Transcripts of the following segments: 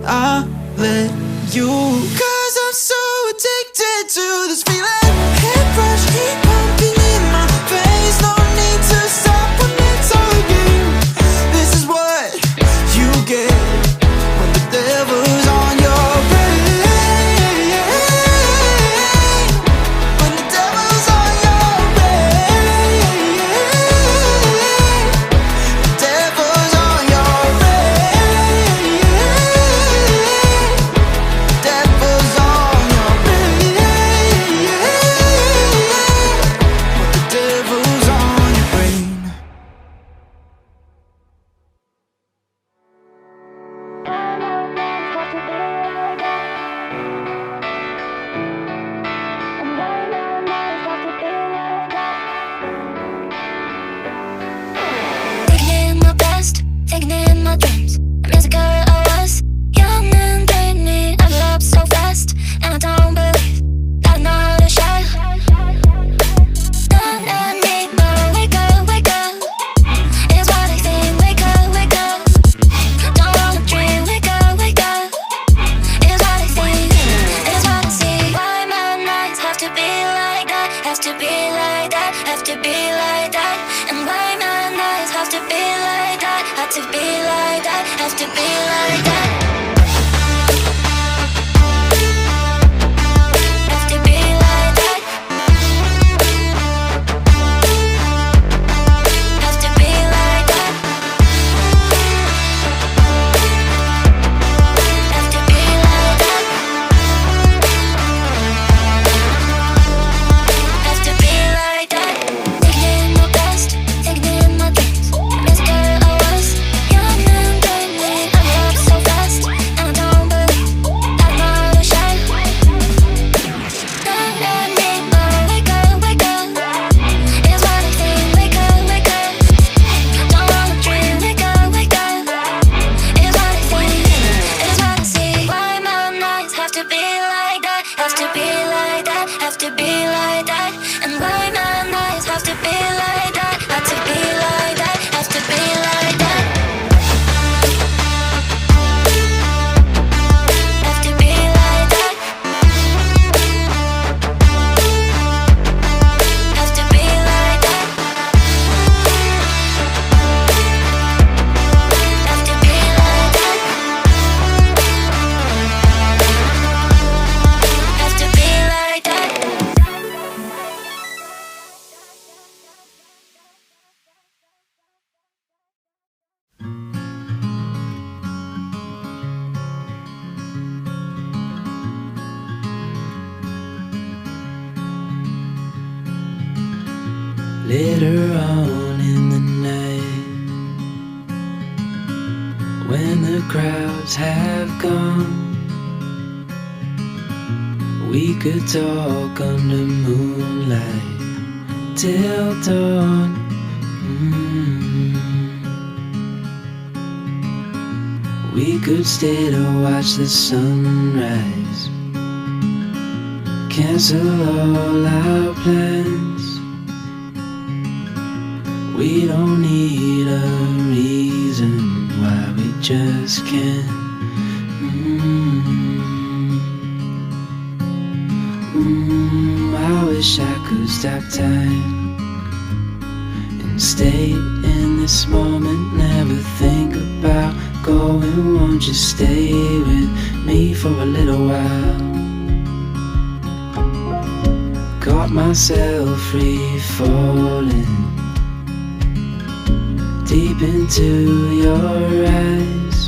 I'll let you. 'Cause I'm so addicted to this feeling. Head rush, keep pumping in my face. No need to stop when it's all a game. This is what you get when the devil's on your brain. When the devil's on your brain. The devil's on your brain. The devil's on your brain. When the devil's on your brain. Thinking in my past, thinking in my dreams. I'm insecure, I was young and brainy. I grew up so fast, and I don't believe that I know how to shine. Don't let me go, wake up, wake up. It's what I think, wake up, wake up. Don't wanna dream, wake up, wake up. It's what I think, it's what I see. Why my nights have to be like that, have to be like that, have to be like that. And why my nights have to be like that, have to be like that, have to be like that. Have to be like that. Have to be like that. Have to be like that. Have to be like that. Thinking in my past, thinking in my dreams. I'm insecure, I was young and brainy. I grew up so fast, and I don't believe that I know how to shine. Don't let me go, wake up, wake up. It's what I think, wake up, wake up. Don't wanna dream, wake up, wake up. It's what I think, it's what I see. Why my nights have to be like that, have to be like that, have to be like that. And why my nights have to be like that, have to be like that, have to be like that. Have to be like that. Have to be like that. Have to be like that. Have to be like that. Later on in the night, when the crowds have gone, we could talk under moonlight till dawn. We could stay to watch the sunrise, cancel all our plans. We don't need a reason why we just can't. I wish I could stop time and stay in this moment, never think about going. Won't you stay with me for a little while? Got myself free falling deep into your eyes.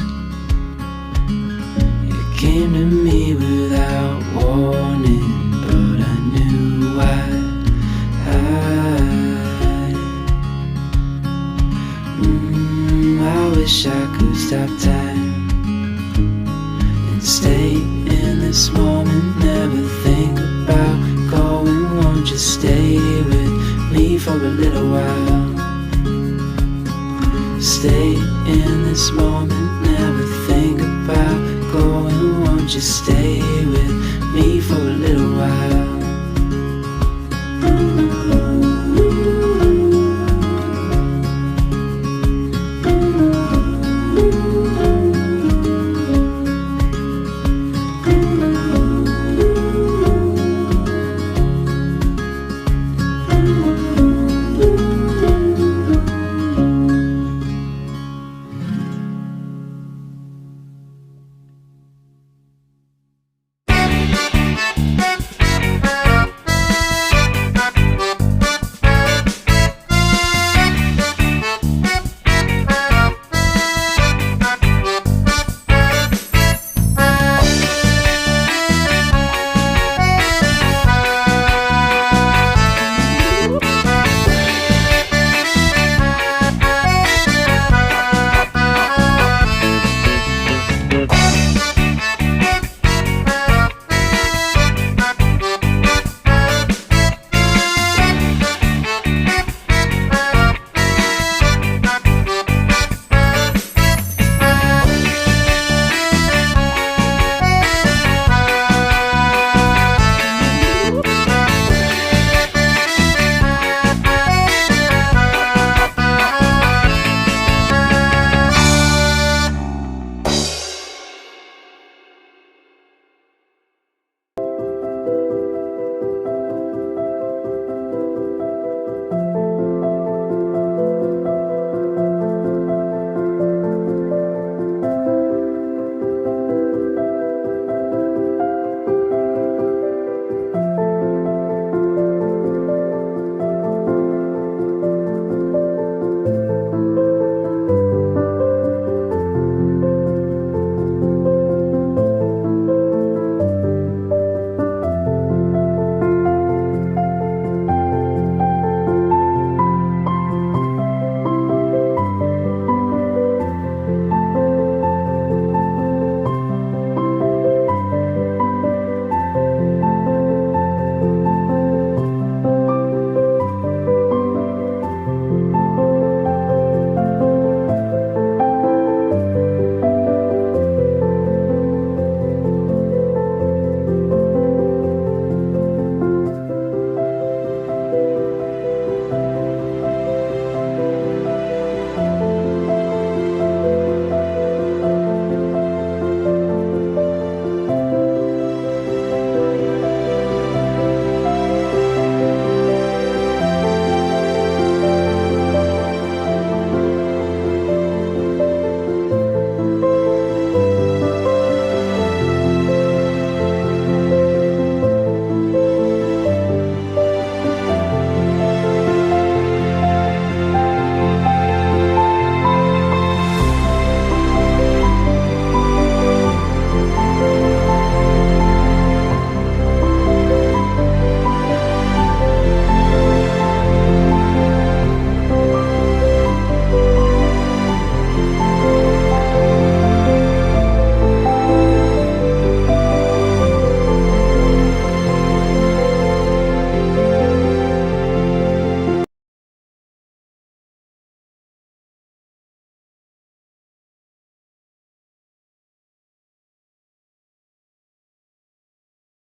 You came to me without warning, but I knew why. I wish I could stop time and stay in this moment, never think about going. Won't you stay with me for a little while? Stay in this moment, never think about going. Won't you stay with